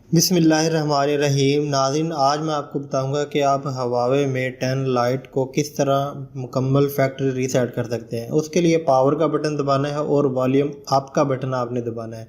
बिस्मिल्लाहिर्रहमानिर्रहीम। नाज़रीन, आज मैं आपको बताऊंगा कि आप हवावे में 10 लाइट को किस तरह मुकम्मल फैक्ट्री रीसेट कर सकते हैं। उसके लिए पावर का बटन दबाना है और वॉल्यूम अप का बटन आपने दबाना है।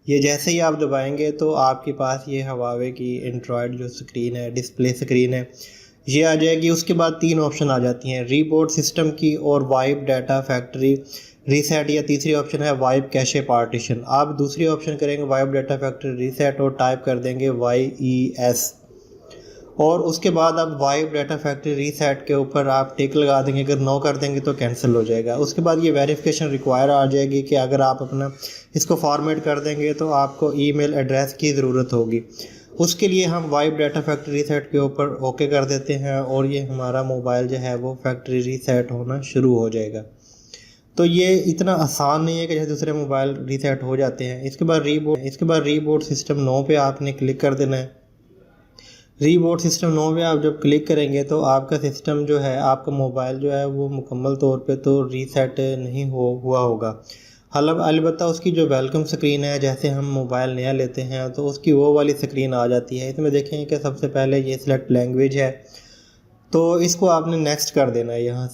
ये जैसे ही आप दबाएंगे तो आपके पास ये हवावे की एंड्रॉयड जो स्क्रीन है, डिस्प्ले स्क्रीन है, ये आ जाएगी। उसके बाद 3 ऑप्शन आ जाती हैं, रीबूट सिस्टम की और वाइप डाटा फैक्ट्री रीसेट, या तीसरी ऑप्शन है वाइप कैशे पार्टीशन। आप दूसरी ऑप्शन करेंगे वाइप डाटा फैक्ट्री रीसेट और टाइप कर देंगे YES, और उसके बाद आप वाइप डाटा फैक्ट्री रीसेट के ऊपर आप टिक लगा देंगे। अगर नो कर देंगे तो कैंसिल हो जाएगा। उसके बाद ये वेरिफिकेशन रिक्वायर आ जाएगी कि अगर आप अपना इसको फॉर्मेट कर देंगे तो आपको ईमेल एड्रेस की ज़रूरत होगी। उसके लिए हम वाइप डाटा फैक्ट्री रीसेट के ऊपर ओके कर देते हैं और ये हमारा मोबाइल जो है वो फैक्ट्री रीसेट होना शुरू हो जाएगा। तो ये इतना आसान नहीं है कि जैसे दूसरे मोबाइल रीसेट हो जाते हैं। इसके बाद रीबूट सिस्टम 9 पे आपने क्लिक कर देना है। रीबूट सिस्टम 9 पे आप जब क्लिक करेंगे तो आपका सिस्टम जो है, आपका मोबाइल जो है वो मुकम्मल तौर पे तो रीसेट नहीं हुआ होगा। अलबत्ता उसकी जो वेलकम स्क्रीन है, जैसे हम मोबाइल नया लेते हैं तो उसकी वो वाली स्क्रीन आ जाती है। इसमें देखेंगे कि सबसे पहले ये सिलेक्ट लैंग्वेज है, तो इसको आपने नेक्स्ट कर देना है। यहाँ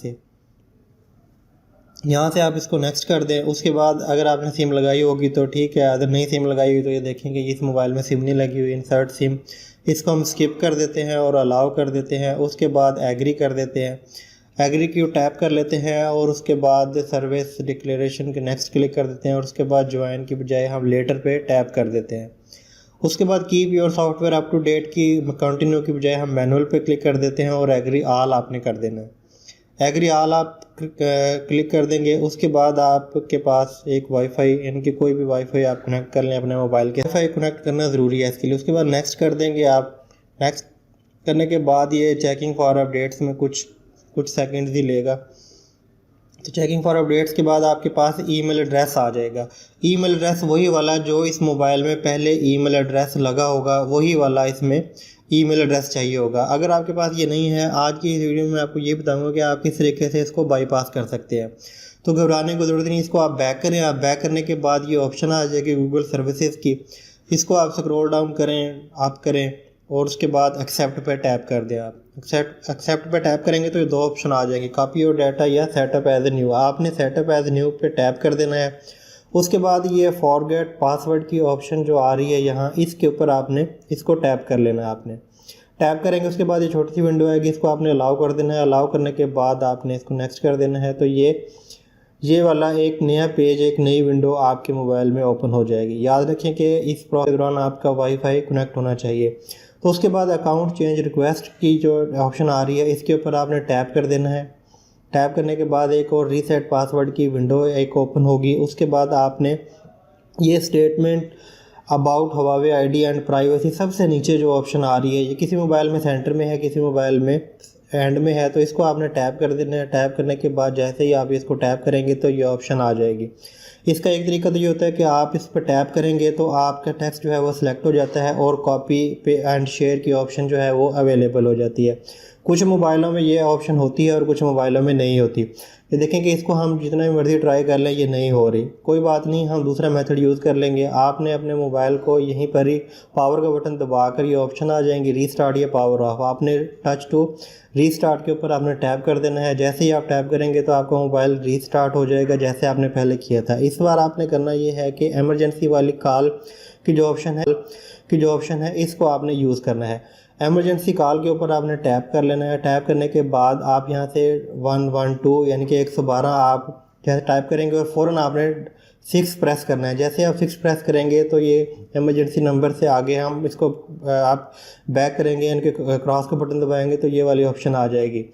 से आप इसको नेक्स्ट कर दें। उसके बाद अगर आपने सिम लगाई होगी तो ठीक है, अगर नहीं सिम लगाई हुई तो ये देखेंगे इस मोबाइल में सिम नहीं लगी हुई, इंसर्ट सिम, इसको हम स्किप कर देते हैं और अलाउ कर देते हैं। उसके बाद एग्री कर देते हैं, एग्री की टैप कर लेते हैं और उसके बाद सर्विस डिक्लेरेशन के नेक्स्ट क्लिक कर देते हैं और उसके बाद ज्वाइन की बजाय हम लेटर पे टैप कर देते हैं। उसके बाद keep your software up to date की कंटिन्यू की बजाय हम मैनुअल पे क्लिक कर देते हैं और एग्री ऑल आपने कर देना है। एग्री ऑल आप क्लिक कर देंगे। उसके बाद आपके पास एक वाईफाई, यानी कि कोई भी वाईफाई आप कनेक्ट कर लें अपने मोबाइल के। वाईफाई कनेक्ट करना ज़रूरी है इसके लिए। उसके बाद नेक्स्ट कर देंगे आप। नेक्स्ट करने के बाद ये चेकिंग फॉर अपडेट्स में कुछ सेकंड्स ही लेगा। तो चेकिंग फॉर अपडेट्स के बाद आपके पास ईमेल एड्रेस आ जाएगा। ईमेल एड्रेस वही वाला जो इस मोबाइल में पहले ईमेल एड्रेस लगा होगा, वही वाला इसमें ईमेल एड्रेस चाहिए होगा। अगर आपके पास ये नहीं है, आज की इस वीडियो में आपको ये बताऊंगा कि आप किस तरीके से इसको बाईपास कर सकते हैं। तो घबराने की ज़रूरत नहीं, इसको आप बैक करें। आप बैक करने के बाद ये ऑप्शन आ जाएगी गूगल सर्विसेज की, इसको आप स्क्रॉल डाउन करें और उसके बाद एक्सेप्ट पे टैप कर दें। आप एक्सेप्ट पे टैप करेंगे तो ये 2 ऑप्शन आ जाएंगे, कॉपी और डाटा या सेटअप एज न्यू। आपने सेटअप एज न्यू पे टैप कर देना है। उसके बाद ये फॉरगेट पासवर्ड की ऑप्शन जो आ रही है यहाँ, इसके ऊपर आपने इसको टैप कर लेना है। आपने टैप करेंगे, उसके बाद ये छोटी सी विंडो आएगी, इसको आपने अलाउ कर देना है। अलाउ करने के बाद आपने इसको नेक्स्ट कर देना है। तो ये वाला एक नया पेज, एक नई विंडो आपके मोबाइल में ओपन हो जाएगी। याद रखें कि इस प्रोसेस के दौरान आपका वाईफाई कनेक्ट होना चाहिए। तो उसके बाद अकाउंट चेंज रिक्वेस्ट की जो ऑप्शन आ रही है, इसके ऊपर आपने टैप कर देना है। टैप करने के बाद एक और रीसेट पासवर्ड की विंडो एक ओपन होगी। उसके बाद आपने ये statement about Huawei ID and privacy, सबसे नीचे जो ऑप्शन आ रही है, ये किसी मोबाइल में सेंटर में है, किसी मोबाइल में एंड में है, तो इसको आपने टैप कर देना है। टैप करने के बाद जैसे ही आप इसको टैप करेंगे तो ये ऑप्शन आ जाएगी। इसका एक तरीका तो ये होता है कि आप इस पर टैप करेंगे तो आपका टेक्स्ट जो है वो सिलेक्ट हो जाता है और कॉपी पे एंड शेयर की ऑप्शन जो है वो अवेलेबल हो जाती है। कुछ मोबाइलों में ये ऑप्शन होती है और कुछ मोबाइलों में नहीं होती। ये देखें कि इसको हम जितना भी मर्ज़ी ट्राई कर लें, ये नहीं हो रही। कोई बात नहीं, हम दूसरा मेथड यूज़ कर लेंगे। आपने अपने मोबाइल को यहीं पर ही पावर का बटन दबाकर ये ऑप्शन आ जाएंगे, रीस्टार्ट या पावर ऑफ। आपने टच टू रीस्टार्ट के ऊपर आपने टैप कर देना है। जैसे ही आप टैप करेंगे तो आपका मोबाइल रीस्टार्ट हो जाएगा जैसे आपने पहले किया था। इस बार आपने करना ये है कि एमरजेंसी वाली कॉल की जो ऑप्शन है इसको आपने यूज़ करना है। एमरजेंसी कॉल के ऊपर आपने टैप कर लेना है। टैप करने के बाद आप यहाँ से 112 यानी कि 112 आप जैसे टाइप करेंगे और फ़ौरन आपने 6 प्रेस करना है। जैसे आप 6 प्रेस करेंगे तो ये इमरजेंसी नंबर से आगे हम इसको आप बैक करेंगे, यानी कि क्रॉस का बटन दबाएंगे तो ये वाली ऑप्शन आ जाएगी।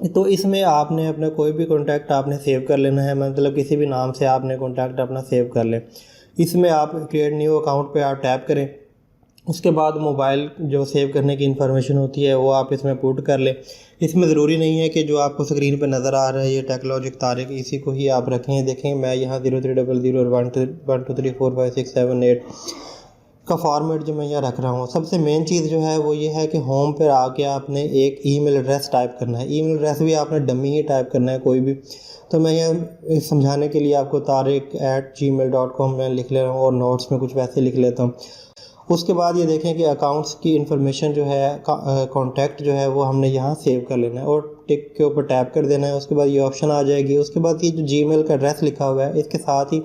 तो इसमें आपने अपना कोई भी कॉन्टैक्ट आपने सेव कर लेना है, मतलब किसी भी नाम से आपने कॉन्टैक्ट अपना सेव कर लें। इसमें आप क्रिएट न्यू अकाउंट पे आप टैप करें। उसके बाद मोबाइल जो सेव करने की इन्फॉर्मेशन होती है वो आप इसमें पुट कर लें। इसमें ज़रूरी नहीं है कि जो आपको स्क्रीन पर नज़र आ रहा है ये टेक्नोलॉजिक तारीख, इसी को ही आप रखें। देखें, मैं यहाँ 0300 और 12345678 का फॉर्मेट जो मैं यहाँ रख रहा हूँ। सबसे मेन चीज़ जो है वो ये है कि होम पर आके आपने एक ईमेल एड्रेस टाइप करना है। ईमेल एड्रेस भी आपने डमी ही टाइप करना है कोई भी। तो मैं यहाँ समझाने के लिए आपको tariq@gmail.com में लिख ले रहा हूँ और नोट्स में कुछ वैसे लिख लेता हूँ। उसके बाद ये देखें कि अकाउंट्स की इन्फॉर्मेशन जो है, कॉन्टैक्ट जो है वो हमने यहाँ सेव कर लेना है और टिक के ऊपर टैप कर देना है। उसके बाद ये ऑप्शन आ जाएगी। उसके बाद ये जो जीमेल का एड्रेस लिखा हुआ है इसके साथ ही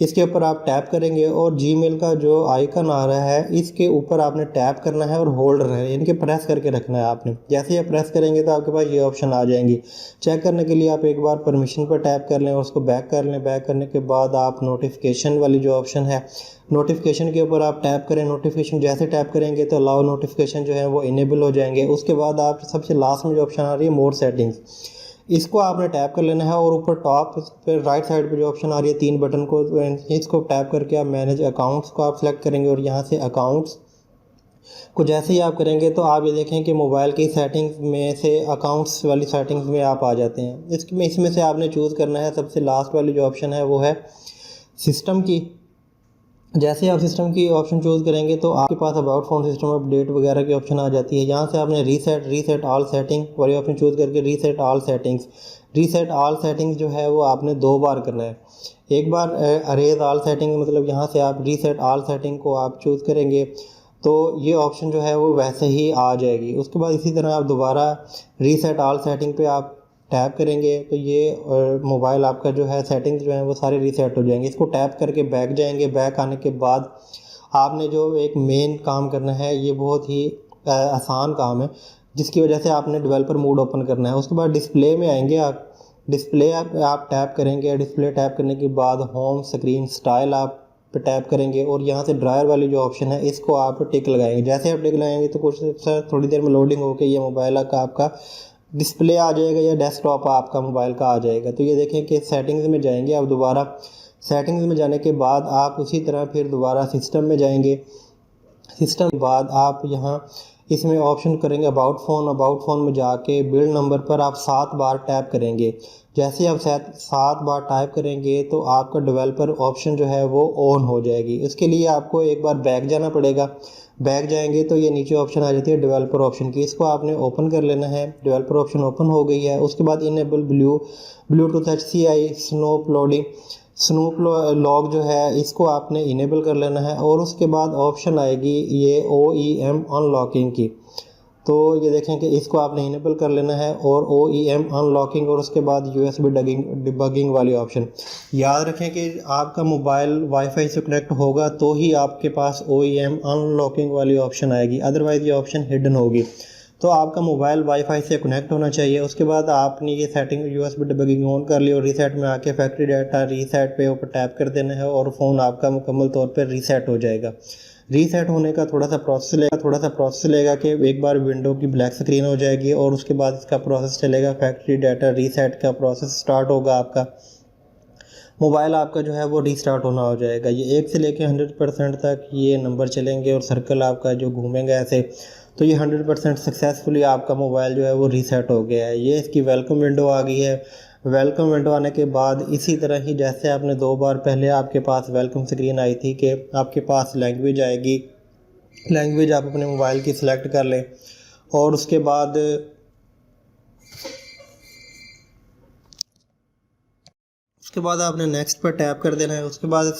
इसके ऊपर आप टैप करेंगे और जीमेल का जो आइकन आ रहा है इसके ऊपर आपने टैप करना है और होल्ड है इनके प्रेस करके रखना है आपने। जैसे ही आप प्रेस करेंगे तो आपके पास ये ऑप्शन आ जाएंगी। चेक करने के लिए आप एक बार परमिशन पर टैप कर लें और उसको बैक कर लें। बैक करने के बाद आप नोटिफिकेशन वाली जो ऑप्शन है, नोटिफिकेशन के ऊपर आप टैप करें। नोटिफिकेशन जैसे टैप करेंगे तो अलाउ नोटिफिकेशन जो है वो इनेबल हो जाएंगे। उसके बाद आप सबसे लास्ट में जो ऑप्शन आ रही है मोर सेटिंग्स, इसको आपने टैप कर लेना है और ऊपर टॉप पे राइट साइड पे जो ऑप्शन आ रही है 3 बटन को, इसको टैप करके आप मैनेज अकाउंट्स को आप सेलेक्ट करेंगे और यहाँ से अकाउंट्स को जैसे ही आप करेंगे तो आप ये देखें कि मोबाइल की सेटिंग्स में से अकाउंट्स वाली सेटिंग्स में आप आ जाते हैं। इसमें से आपने चूज़ करना है सबसे लास्ट वाली जो ऑप्शन है वो है सिस्टम की। जैसे ही आप सिस्टम की ऑप्शन चूज़ करेंगे तो आपके पास अबाउट फ़ोन सिस्टम अपडेट वगैरह की ऑप्शन आ जाती है। यहाँ से आपने रीसेट ऑल सेटिंग वाली ऑप्शन चूज़ करके रीसेट ऑल सेटिंग्स जो है वो आपने 2 बार करना है। एक बार अरेज ऑल सेटिंग, मतलब यहाँ से आप रीसेट ऑल सेटिंग को आप चूज़ करेंगे तो ये ऑप्शन जो है वो वैसे ही आ जाएगी। उसके बाद इसी तरह आप दोबारा रीसेट ऑल सेटिंग पे आप टैप करेंगे तो ये मोबाइल आपका जो है सेटिंग्स जो है वो सारे रीसेट हो जाएंगे। इसको टैप करके बैक जाएंगे। बैक आने के बाद आपने जो एक मेन काम करना है ये बहुत ही आसान काम है जिसकी वजह से आपने डेवलपर मोड ओपन करना है। उसके बाद डिस्प्ले में आएंगे आप, डिस्प्ले आप टैप करेंगे। डिस्प्ले टैप करने के बाद होम स्क्रीन स्टाइल आप पे टैप करेंगे और यहाँ से ड्रायर वाली जो ऑप्शन है इसको आप टिक लगाएंगे। जैसे आप टिक लगाएंगे तो कुछ थोड़ी देर में लोडिंग होकर ये मोबाइल का आपका डिस्प्ले आ जाएगा या डेस्कटॉप आपका मोबाइल का आ जाएगा। तो ये देखें कि सेटिंग्स में जाएंगे आप। दोबारा सेटिंग्स में जाने के बाद आप उसी तरह फिर दोबारा सिस्टम में जाएंगे। सिस्टम के बाद आप यहाँ इसमें ऑप्शन करेंगे अबाउट फ़ोन में जाके बिल्ड नंबर पर आप 7 बार टैप करेंगे। जैसे आप 7 बार टाइप करेंगे तो आपका डेवलपर ऑप्शन जो है वो ऑन हो जाएगी। उसके लिए आपको एक बार बैक जाना पड़ेगा। बैक जाएंगे तो ये नीचे ऑप्शन आ जाती है डेवलपर ऑप्शन की, इसको आपने ओपन कर लेना है। डेवलपर ऑप्शन ओपन हो गई है। उसके बाद enable Bluetooth HCI snoop log जो है इसको आपने इनेबल कर लेना है। और उसके बाद ऑप्शन आएगी ये OEM अनलॉकिंग की, तो ये देखें कि इसको आपने इनेबल कर लेना है और OEM अनलॉकिंग और उसके बाद USB डिबगिंग वाली ऑप्शन। याद रखें कि आपका मोबाइल वाईफाई से कनेक्ट होगा तो ही आपके पास OEM अनलॉकिंग वाली ऑप्शन आएगी, अदरवाइज़ ये ऑप्शन हिडन होगी। तो आपका मोबाइल वाईफाई से कनेक्ट होना चाहिए। उसके बाद आपने ये सेटिंग USB डिबगिंग ऑन कर ली और रीसेट में आके फैक्ट्री डाटा रीसेट पे ऊपर टैप कर देना है और फ़ोन आपका मुकम्मल तौर पर रीसेट हो जाएगा। रीसेट होने का थोड़ा सा प्रोसेस लेगा कि एक बार विंडो की ब्लैक स्क्रीन हो जाएगी और उसके बाद इसका प्रोसेस चलेगा। फैक्ट्री डाटा रीसेट का प्रोसेस स्टार्ट होगा, आपका मोबाइल आपका जो है वो रीस्टार्ट होना हो जाएगा। ये 1 से लेकर 100% तक ये नंबर चलेंगे और सर्कल आपका जो घूमेंगे ऐसे, तो ये 100% सक्सेसफुली आपका मोबाइल जो है वो रीसेट हो गया है। ये इसकी वेलकम विंडो आ गई है। वेलकम विंडो आने के बाद इसी तरह ही जैसे आपने 2 बार पहले आपके पास वेलकम स्क्रीन आई थी कि आपके पास लैंग्वेज आएगी, लैंग्वेज आप अपने मोबाइल की सिलेक्ट कर लें और उसके बाद आपने नेक्स्ट पर टैप कर देना है। उसके बाद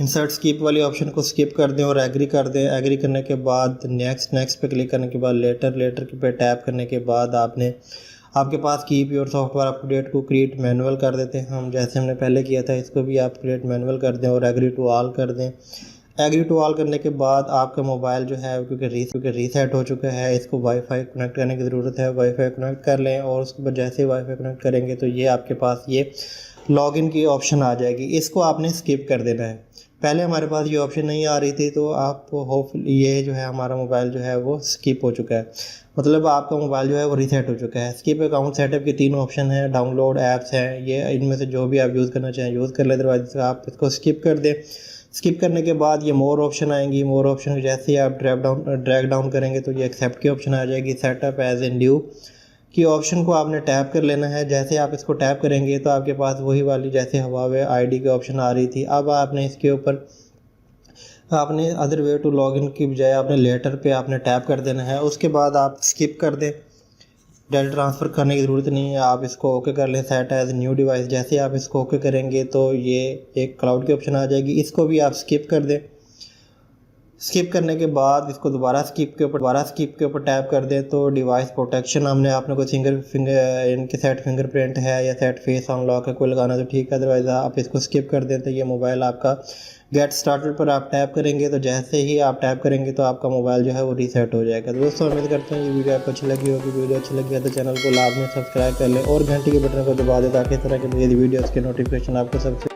इंसर्ट स्किप वाली ऑप्शन को स्किप कर दें और एग्री कर दें। एग्री करने के बाद नेक्स्ट पे क्लिक करने के बाद लेटर पे टैप करने के बाद आपके पास कीप योर सॉफ्टवेयर अपडेट को क्रिएट मैनुअल कर देते हैं हम, जैसे हमने पहले किया था। इसको भी आप क्रिएट मैनुअल कर दें और एग्री टू ऑल कर दें। एग्री टू ऑल करने के बाद आपका मोबाइल जो है क्योंकि रीसेट हो चुका है, इसको वाईफाई कनेक्ट करने की ज़रूरत है। वाईफाई कनेक्ट कर लें और उसके बाद जैसे वाईफाई कनेक्ट करेंगे तो ये आपके पास ये लॉगिन की ऑप्शन आ जाएगी। इसको आपने स्किप कर देना है। पहले हमारे पास ये ऑप्शन नहीं आ रही थी, तो आप होपफुली ये जो है हमारा मोबाइल जो है वो स्किप हो चुका है, मतलब आपका मोबाइल जो है वो रीसेट हो चुका है। स्किप अकाउंट सेटअप के 3 ऑप्शन हैं, डाउनलोड ऐप्स हैं, ये इनमें से जो भी आप यूज़ करना चाहें यूज़ कर लें, अदरवाइज आप इसको स्किप कर दें। स्किप करने के बाद ये मोर ऑप्शन आएंगी। मोर ऑप्शन जैसे ही आप ड्रैग डाउन करेंगे तो ये एक्सेप्ट की ऑप्शन आ जाएगी। सेटअप एज ए न्यू की ऑप्शन को आपने टैप कर लेना है। जैसे आप इसको टैप करेंगे तो आपके पास वही वाली जैसे Huawei ID की ऑप्शन आ रही थी, अब आपने इसके ऊपर आपने अदर वे टू लॉगिन की बजाय आपने लेटर पे आपने टैप कर देना है। उसके बाद आप स्किप कर दें, डाटा ट्रांसफ़र करने की ज़रूरत नहीं है, आप इसको ओके कर लें। सेट एज न्यू डिवाइस, जैसे आप इसको ओके करेंगे तो ये एक क्लाउड की ऑप्शन आ जाएगी, इसको भी आप स्किप कर दें। स्किप करने के बाद इसको दोबारा स्किप के ऊपर टैप कर दें तो डिवाइस प्रोटेक्शन हमने आपने कोई फिंगर इनके सेट फिंगरप्रिंट है या सेट फेस अनलॉक है कोई लगाना तो ठीक है, अदरवाइज़ आप इसको स्किप कर दें तो ये मोबाइल आपका गेट स्टार्टेड पर आप टैप करेंगे तो जैसे ही आप टैप करेंगे तो आपका मोबाइल जो है वो रीसेट हो जाएगा। तो दोस्तों उम्मीद करते हैं ये वीडियो आपको अच्छी लगी होगी। वीडियो अच्छी लगी है तो चैनल को लाजमी सब्सक्राइब कर लें और घंटी के बटन को दबा दें ताकि इस तरह की वीडियोज़ के नोटिफिकेशन आपको सबसे